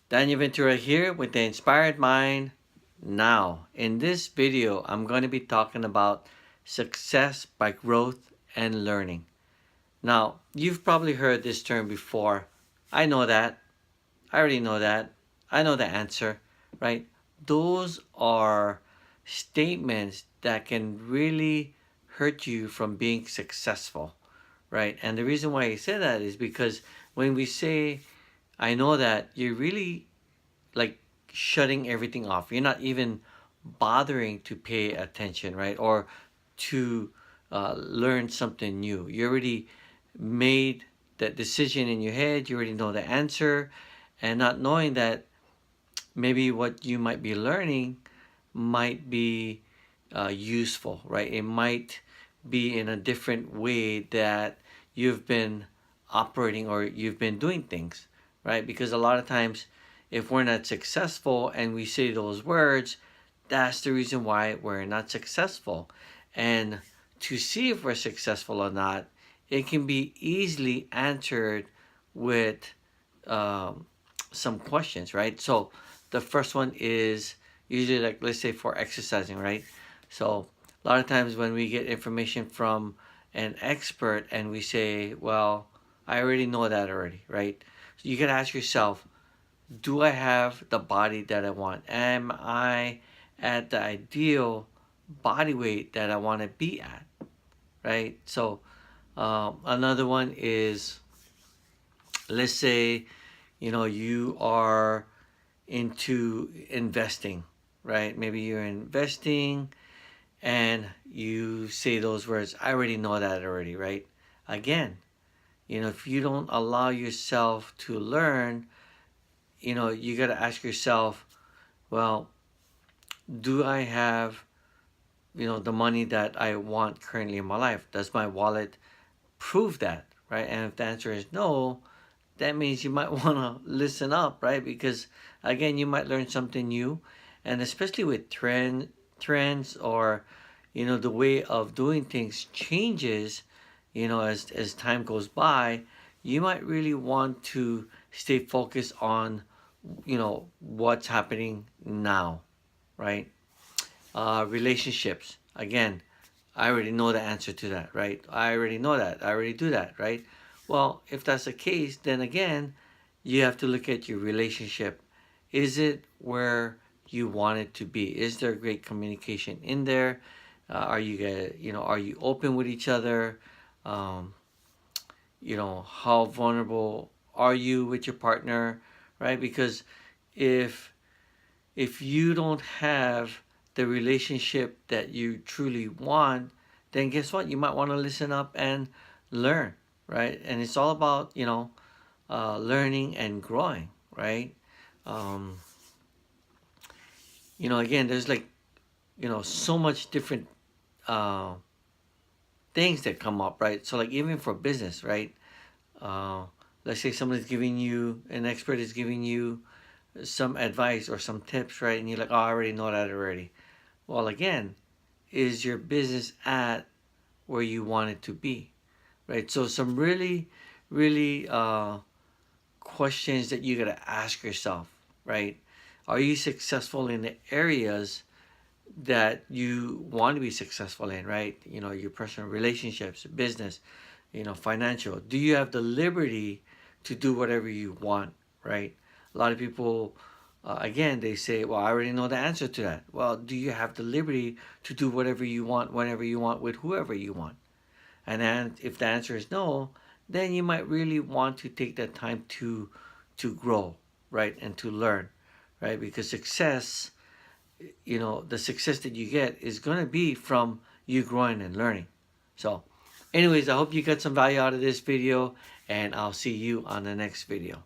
Daniel Ventura here with the Inspired Mind. Now, in this video, I'm going to be talking about success by growth and learning. Now, you've probably heard this term before. I know that. I already know that. I know the answer, right? Those are statements that can really hurt you from being successful, right? And the reason why I say that is because when we say, I know that, you're really like shutting everything off. You're not even bothering to pay attention, right? Or to learn something new. You already made that decision in your head. You already know the answer. And not knowing that maybe what you might be learning might be useful, right? It might be in a different way that you've been operating or you've been doing things, right? Because a lot of times, if we're not successful and we say those words, that's the reason why we're not successful. And to see if we're successful or not, it can be easily answered with um, some questions, right? So the first one is usually, like, let's say for exercising, right? So a lot of times when we get information from an expert and we say, well, I already know that already, right? So you can ask yourself, do I have the body that I want? Am I at the ideal body weight that I want to be at, right? So another one is, let's say, you are into investing, right? Maybe you're investing and you say those words, I already know that already, right? Again, if you don't allow yourself to learn, you got to ask yourself, well, do I have, the money that I want currently in my life? Does my wallet prove that, right? And if the answer is no, that means you might want to listen up, right? Because again, you might learn something new, and especially with trends or the way of doing things changes, as time goes by, you might really want to stay focused on what's happening now, right? Relationships, again, I already know the answer to that, right? I already know that. I already do that, right? Well, if that's the case, then again, you have to look at your relationship. Is it where you want it to be? Is there great communication in there? Are you are you open with each other? Um, how vulnerable are you with your partner, right? Because if you don't have the relationship that you truly want, then guess what? You might want to listen up and learn, right? And it's all about, learning and growing, right? Um, again, there's like, so much different uh, things that come up, right? So, like, even for business, right? Uh, let's say an expert is giving you some advice or some tips, right? And you're like, oh, I already know that already. Well, again, is your business at where you want it to be, right? So some really, really questions that you gotta ask yourself, right? Are you successful in the areas that you want to be successful in, right? Your personal relationships, business, financial. Do you have the liberty to do whatever you want, right? A lot of people, again, they say, well, I already know the answer to that. Well, do you have the liberty to do whatever you want, whenever you want, with whoever you want? And then if the answer is no, then you might really want to take that time to grow, right? And to learn, right? Because success, the success that you get is going to be from you growing and learning. So anyways, I hope you got some value out of this video, and I'll see you on the next video.